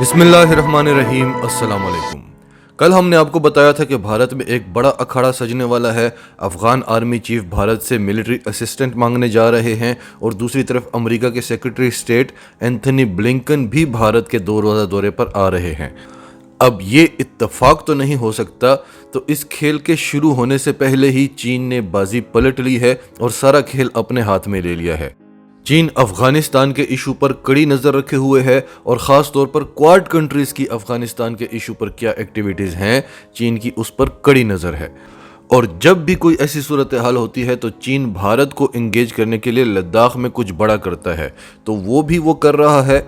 بسم اللہ الرحمن الرحیم۔ السلام علیکم۔ کل ہم نے آپ کو بتایا تھا کہ بھارت میں ایک بڑا اکھاڑا سجنے والا ہے۔ افغان آرمی چیف بھارت سے ملٹری اسسٹنٹ مانگنے جا رہے ہیں اور دوسری طرف امریکہ کے سیکرٹری اسٹیٹ اینتھنی بلنکن بھی بھارت کے 2 روزہ دورے پر آ رہے ہیں۔ اب یہ اتفاق تو نہیں ہو سکتا، تو اس کھیل کے شروع ہونے سے پہلے ہی چین نے بازی پلٹ لی ہے اور سارا کھیل اپنے ہاتھ میں لے لیا ہے۔ چین افغانستان کے ایشو پر کڑی نظر رکھے ہوئے ہے اور خاص طور پر کواد کنٹریز کی افغانستان کے ایشو پر کیا ایکٹیویٹیز ہیں، چین کی اس پر کڑی نظر ہے۔ اور جب بھی کوئی ایسی صورتحال ہوتی ہے تو چین بھارت کو انگیج کرنے کے لیے لداخ میں کچھ بڑا کرتا ہے، تو وہ کر رہا ہے۔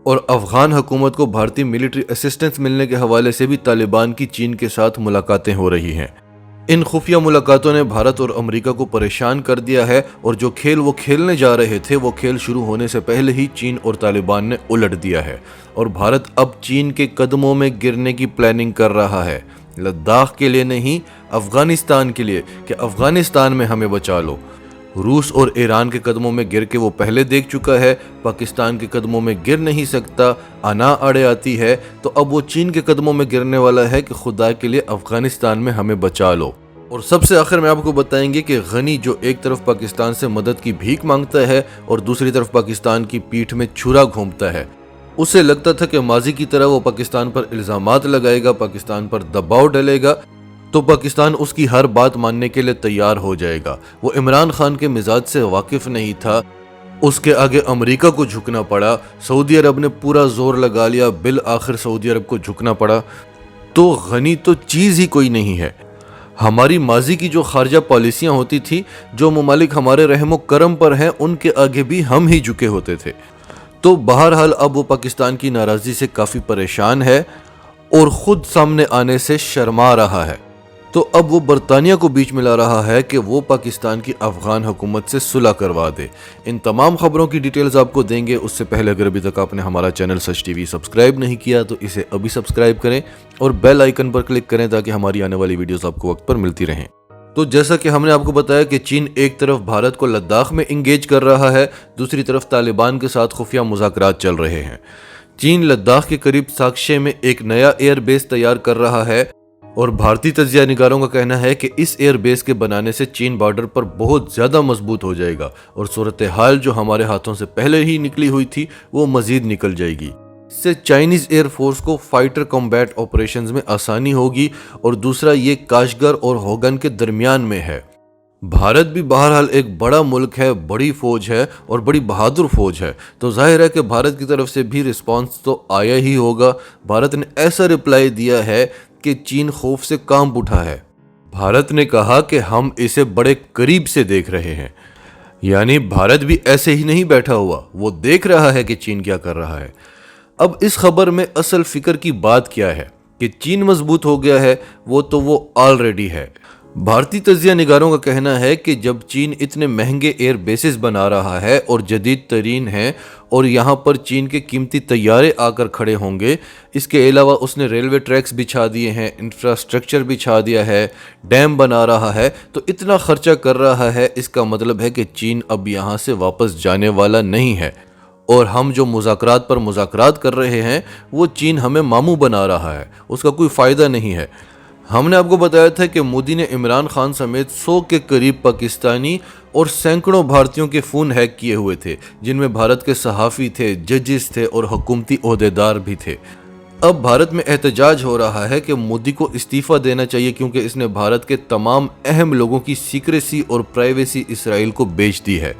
اور افغان حکومت کو بھارتی ملٹری اسسٹنس ملنے کے حوالے سے بھی طالبان کی چین کے ساتھ ملاقاتیں ہو رہی ہیں۔ ان خفیہ ملاقاتوں نے بھارت اور امریکہ کو پریشان کر دیا ہے، اور جو کھیل وہ کھیلنے جا رہے تھے وہ کھیل شروع ہونے سے پہلے ہی چین اور طالبان نے الٹ دیا ہے، اور بھارت اب چین کے قدموں میں گرنے کی پلاننگ کر رہا ہے، لداخ کے لیے نہیں، افغانستان کے لیے، کہ افغانستان میں ہمیں بچا لو۔ روس اور ایران کے قدموں میں گر کے وہ پہلے دیکھ چکا ہے، پاکستان کے قدموں میں گر نہیں سکتا، انا اڑے آتی ہے، تو اب وہ چین کے قدموں میں گرنے والا ہے کہ خدا کے لیے افغانستان میں ہمیں بچا لو۔ اور سب سے آخر میں آپ کو بتائیں گے کہ غنی جو ایک طرف پاکستان سے مدد کی بھیک مانگتا ہے اور دوسری طرف پاکستان کی پیٹھ میں چھرا گھومتا ہے، اسے لگتا تھا کہ ماضی کی طرح وہ پاکستان پر الزامات لگائے گا، پاکستان پر دباؤ ڈالے گا تو پاکستان اس کی ہر بات ماننے کے لیے تیار ہو جائے گا۔ وہ عمران خان کے مزاج سے واقف نہیں تھا، اس کے آگے امریکہ کو جھکنا پڑا، سعودی عرب نے پورا زور لگا لیا، بالآخر سعودی عرب کو جھکنا پڑا۔ تو غنی تو چیز ہی کوئی نہیں ہے۔ ہماری ماضی کی جو خارجہ پالیسیاں ہوتی تھی، جو ممالک ہمارے رحم و کرم پر ہیں، ان کے آگے بھی ہم ہی جھکے ہوتے تھے۔ تو بہرحال اب وہ پاکستان کی ناراضی سے کافی پریشان ہے اور خود سامنے آنے سے شرما رہا ہے۔ تو اب وہ برطانیہ کو بیچ میں لا رہا ہے کہ وہ پاکستان کی افغان حکومت سے صلح کروا دے۔ ان تمام خبروں کی ڈیٹیلز آپ کو دیں گے، اس سے پہلے اگر ابھی تک آپ نے ہمارا چینل سچ ٹی وی سبسکرائب نہیں کیا تو اسے ابھی سبسکرائب کریں اور بیل آئیکن پر کلک کریں تاکہ ہماری آنے والی ویڈیوز آپ کو وقت پر ملتی رہیں۔ تو جیسا کہ ہم نے آپ کو بتایا کہ چین ایک طرف بھارت کو لداخ میں انگیج کر رہا ہے، دوسری طرف طالبان کے ساتھ خفیہ مذاکرات چل رہے ہیں۔ چین لداخ کے قریب ساکشے میں ایک نیا ایئر بیس تیار کر رہا ہے، اور بھارتی تجزیہ نگاروں کا کہنا ہے کہ اس ایئر بیس کے بنانے سے چین بارڈر پر بہت زیادہ مضبوط ہو جائے گا، اور صورتحال جو ہمارے ہاتھوں سے پہلے ہی نکلی ہوئی تھی وہ مزید نکل جائے گی۔ اس سے چائنیز ایئر فورس کو فائٹر کمبیٹ آپریشنز میں آسانی ہوگی، اور دوسرا یہ کاشگر اور ہوگن کے درمیان میں ہے۔ بھارت بھی بہرحال ایک بڑا ملک ہے، بڑی فوج ہے اور بڑی بہادر فوج ہے، تو ظاہر ہے کہ بھارت کی طرف سے بھی رسپانس تو آیا ہی ہوگا۔ بھارت نے ایسا رپلائی دیا ہے کہ چین خوف سے کانپ اٹھا ہے۔ بھارت نے کہا کہ ہم اسے بڑے قریب سے دیکھ رہے ہیں، یعنی بھارت بھی ایسے ہی نہیں بیٹھا ہوا، وہ دیکھ رہا ہے کہ چین کیا کر رہا ہے۔ اب اس خبر میں اصل فکر کی بات کیا ہے کہ چین مضبوط ہو گیا ہے، وہ آلریڈی ہے۔ بھارتی تجزیہ نگاروں کا کہنا ہے کہ جب چین اتنے مہنگے ایئر بیسز بنا رہا ہے اور جدید ترین ہیں، اور یہاں پر چین کے قیمتی طیارے آ کر کھڑے ہوں گے، اس کے علاوہ اس نے ریلوے ٹریکس بچھا دیے ہیں، انفراسٹرکچر بچھا دیا ہے، ڈیم بنا رہا ہے، تو اتنا خرچہ کر رہا ہے، اس کا مطلب ہے کہ چین اب یہاں سے واپس جانے والا نہیں ہے، اور ہم جو مذاکرات پر مذاکرات کر رہے ہیں وہ چین ہمیں ماموں بنا رہا ہے، اس کا کوئی فائدہ نہیں ہے۔ ہم نے آپ کو بتایا تھا کہ مودی نے عمران خان سمیت 100 کے قریب پاکستانی اور سینکڑوں بھارتیوں کے فون ہیک کیے ہوئے تھے، جن میں بھارت کے صحافی تھے، ججز تھے اور حکومتی عہدیدار بھی تھے۔ اب بھارت میں احتجاج ہو رہا ہے کہ مودی کو استعفیٰ دینا چاہیے، کیونکہ اس نے بھارت کے تمام اہم لوگوں کی سیکریسی اور پرائیویسی اسرائیل کو بیچ دی ہے۔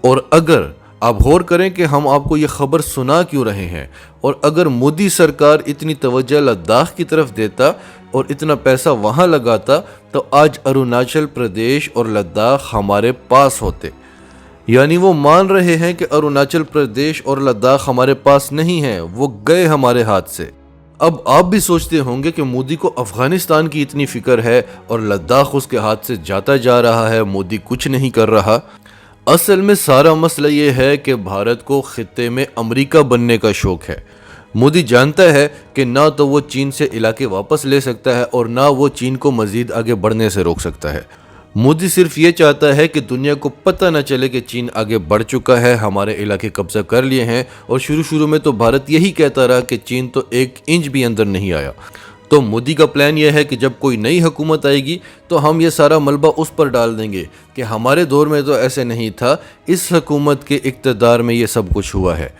اور اگر آپ غور کریں کہ ہم آپ کو یہ خبر سنا کیوں رہے ہیں، اور اگر مودی سرکار اتنی توجہ لداخ کی طرف دیتا اور اتنا پیسہ وہاں لگاتا تو آج اروناچل پردیش اور لداخ ہمارے پاس ہوتے۔ یعنی وہ مان رہے ہیں کہ اروناچل پردیش اور لداخ ہمارے پاس نہیں ہیں، وہ گئے ہمارے ہاتھ سے۔ اب آپ بھی سوچتے ہوں گے کہ مودی کو افغانستان کی اتنی فکر ہے اور لداخ اس کے ہاتھ سے جاتا جا رہا ہے، مودی کچھ نہیں کر رہا۔ اصل میں سارا مسئلہ یہ ہے کہ بھارت کو خطے میں امریکہ بننے کا شوق ہے۔ مودی جانتا ہے کہ نہ تو وہ چین سے علاقے واپس لے سکتا ہے اور نہ وہ چین کو مزید آگے بڑھنے سے روک سکتا ہے۔ मोदी सिर्फ ये चाहता है कि दुनिया को पता न चले कि चीन आगे बढ़ चुका है, हमारे इलाके कब्जा कर लिए हैं। और शुरू में तो भारत यही कहता रहा कि चीन तो 1 इंच भी अंदर नहीं आया। तो मोदी का प्लान यह है कि जब कोई नई हुकूमत आएगी तो हम ये सारा मलबा उस पर डाल देंगे कि हमारे दौर में तो ऐसे नहीं था, इस हुकूमत के इक़्तिदार में ये सब कुछ हुआ है।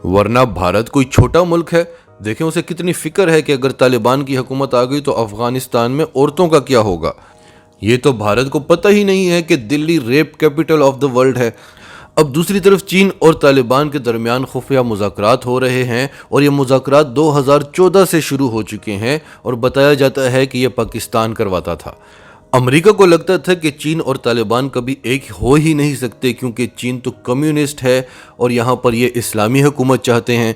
वरना भारत कोई छोटा मुल्क है, देखें उसे कितनी फिक्र है कि अगर तालिबान की हुकूमत आ गई तो अफगानिस्तान में औरतों का क्या होगा। ये तो भारत को पता ही नहीं है कि Delhi rape capital of the world है। अब दूसरी तरफ चीन और तालिबान के दरमियान खुफिया मुज़ाकरात हो रहे हैं और ये मुज़ाकरात 2014 से शुरू हो चुके हैं और बताया जाता है कि ये पाकिस्तान करवाता था। अमेरिका को लगता था कि चीन और तालिबान कभी एक हो ही नहीं सकते, क्योंकि चीन तो कम्युनिस्ट है और यहाँ पर ये इस्लामी हुकूमत चाहते हैं।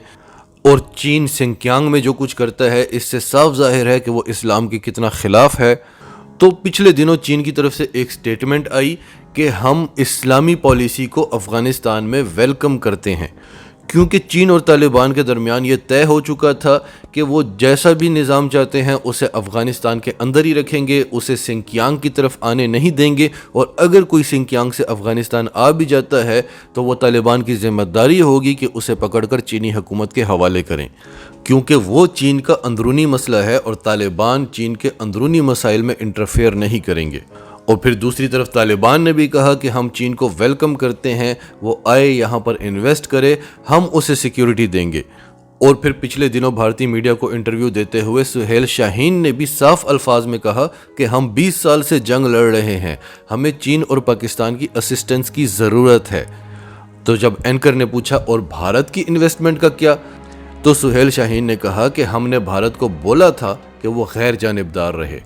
और चीन सिंकियांग में जो कुछ करता है इससे साफ जाहिर है कि वो इस्लाम के कितना खिलाफ है। तो पिछले दिनों चीन की तरफ से एक स्टेटमेंट आई कि हम इस्लामी पॉलिसी को अफ़गानिस्तान में वेलकम करते हैं, क्योंकि चीन और तालिबान के दरमियान ये तय हो चुका था कि वो जैसा भी निज़ाम चाहते हैं उसे अफ़गानिस्तान के अंदर ही रखेंगे, उसे सिंकियांग की तरफ आने नहीं देंगे। और अगर कोई सिंकियांग से अफ़गानिस्तान आ भी जाता है तो वो तालिबान की ज़िम्मेदारी होगी कि उसे पकड़कर चीनी हुकूमत के हवाले करें, क्योंकि वो चीन का अंदरूनी मसला है और तालिबान चीन के अंदरूनी मसाइल में इंटरफेयर नहीं करेंगे। और फिर दूसरी तरफ तालिबान ने भी कहा कि हम चीन को वेलकम करते हैं, वो आए यहाँ पर इन्वेस्ट करे, हम उसे सिक्योरिटी देंगे। और फिर पिछले दिनों भारतीय मीडिया को इंटरव्यू देते हुए सुहेल शाहीन ने भी साफ अल्फाज में कहा कि हम 20 साल से जंग लड़ रहे हैं, हमें चीन और पाकिस्तान की असिस्टेंस की ज़रूरत है। तो जब एंकर ने पूछा और भारत की इन्वेस्टमेंट का क्या, तो सुहेल शाहीन ने कहा कि हमने भारत को बोला था कि वो गैर जानिबदार रहे।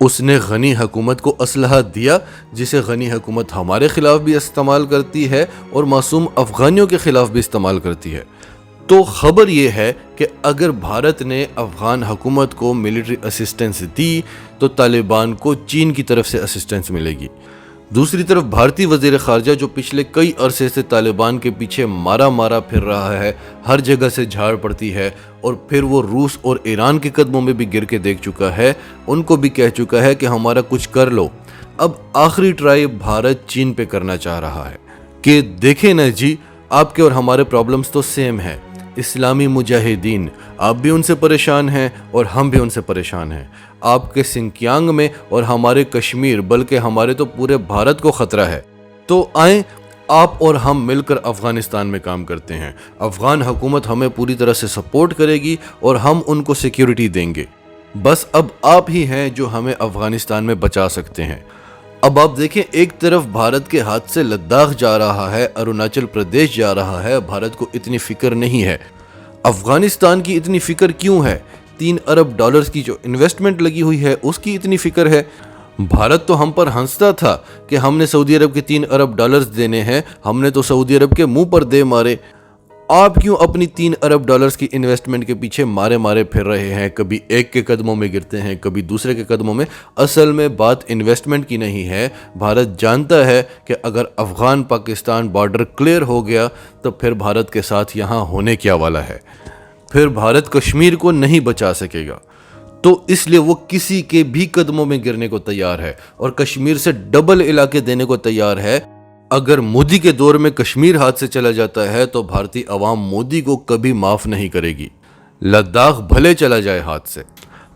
उसने गनी हुकूमत को असलहा दिया, जिसे गनी हुकूमत हमारे खिलाफ भी इस्तेमाल करती है और मासूम अफगानियों के खिलाफ भी इस्तेमाल करती है। तो खबर ये है कि अगर भारत ने अफगान हुकूमत को मिलिट्री असिस्टेंस दी तो तालिबान को चीन की तरफ से असिस्टेंस मिलेगी। दूसरी तरफ भारतीय वज़ीर ख़ारजा जो पिछले कई अरसे से तालिबान के पीछे मारा फिर रहा है, हर जगह से झाड़ पड़ती है और फिर वो रूस और ईरान के कदमों में भी गिर के देख चुका है, उनको भी कह चुका है कि हमारा कुछ कर लो। अब आखिरी ट्राई भारत चीन पे करना चाह रहा है कि देखें ना जी, आपके और हमारे प्रॉब्लम्स तो सेम है। इस्लामी मुजाहिदीन, आप भी उनसे परेशान हैं और हम भी उनसे परेशान हैं। आपके सिंकियांग में और हमारे कश्मीर, बल्कि हमारे तो पूरे भारत को ख़तरा है। तो आएँ आप और हम मिलकर अफ़गानिस्तान में काम करते हैं। अफ़गान हुकूमत हमें पूरी तरह से सपोर्ट करेगी और हम उनको सिक्योरिटी देंगे। बस अब आप ही हैं जो हमें अफ़गानिस्तान में बचा सकते हैं। अब आप देखें, एक तरफ भारत के हाथ से लद्दाख जा रहा है, अरुणाचल प्रदेश जा रहा है, भारत को इतनी फिक्र नहीं है। अफ़गानिस्तान की इतनी फिक्र क्यों है? 3 अरब डॉलर्स की जो इन्वेस्टमेंट लगी हुई है उसकी इतनी फिक्र है। भारत तो हम पर हंसता था कि हमने सऊदी अरब के 3 अरब डॉलर्स देने हैं, हमने तो सऊदी अरब के मुंह पर दे मारे। आप क्यों अपनी 3 अरब डॉलर्स की इन्वेस्टमेंट के पीछे मारे फिर रहे हैं? कभी एक के कदमों में गिरते हैं, कभी दूसरे के कदमों में। असल में बात इन्वेस्टमेंट की नहीं है। भारत जानता है कि अगर अफ़गान पाकिस्तान बॉर्डर क्लियर हो गया तो फिर भारत के साथ यहाँ होने क्या वाला है, फिर भारत कश्मीर को नहीं बचा सकेगा। तो इसलिए वो किसी के भी कदमों में गिरने को तैयार है और कश्मीर से डबल इलाके देने को तैयार है। अगर मोदी के दौर में कश्मीर हाथ से चला जाता है तो भारतीय अवाम मोदी को कभी माफ नहीं करेगी, लद्दाख भले चला जाए हाथ से।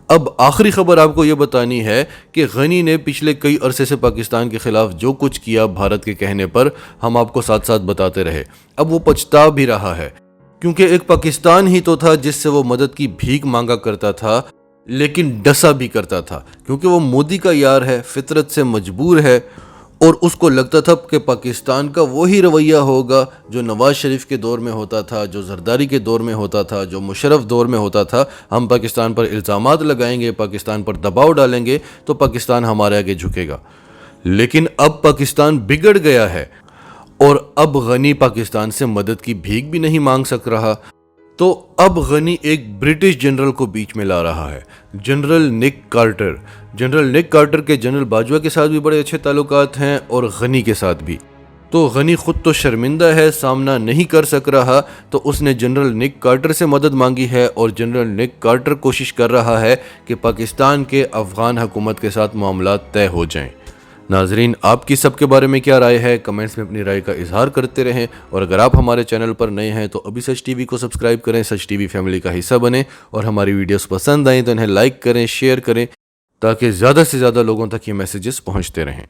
अब आखिरी खबर आपको ये बतानी है कि गनी ने पिछले कई अरसे से पाकिस्तान के खिलाफ जो कुछ किया भारत के कहने पर, हम आपको साथ साथ बताते रहे। अब वो पछता भी रहा है, क्योंकि एक पाकिस्तान ही तो था जिससे वो मदद की भीख मांगा करता था, लेकिन डसा भी करता था, क्योंकि वो मोदी का यार है, फितरत से मजबूर है और उसको लगता था कि पाकिस्तान का वही रवैया होगा जो नवाज शरीफ के दौर में होता था, जो जरदारी के दौर में होता था, जो मुशर्रफ दौर में होता था। हम पाकिस्तान पर इल्ज़ामात लगाएंगे, पाकिस्तान पर दबाव डालेंगे तो पाकिस्तान हमारे आगे झुकेगा। लेकिन अब पाकिस्तान बिगड़ गया है और अब गनी पाकिस्तान से मदद की भीख भी नहीं मांग सक रहा। तो अब गनी एक ब्रिटिश जनरल को बीच में ला रहा है, जनरल निक कार्टर। जनरल निक कार्टर के जनरल बाजवा के साथ भी बड़े अच्छे ताल्लुकात हैं और गनी के साथ भी। तो गनी खुद तो शर्मिंदा है, सामना नहीं कर सक रहा, तो उसने जनरल निक कार्टर से मदद मांगी है और जनरल निक कार्टर कोशिश कर रहा है कि पाकिस्तान के अफ़गान हुकूमत के साथ मामला तय हो जाएं। नाजरीन, आपकी सबके बारे में क्या राय है? कमेंट्स में अपनी राय का इजहार करते रहें। और अगर आप हमारे चैनल पर नए हैं तो अभी सच टीवी को सब्सक्राइब करें, सच टीवी फैमिली का हिस्सा बने। और हमारी वीडियोस पसंद आएँ तो इन्हें लाइक करें, शेयर करें, ताकि ज़्यादा से ज़्यादा लोगों तक ये मैसेजेस पहुंचते रहें।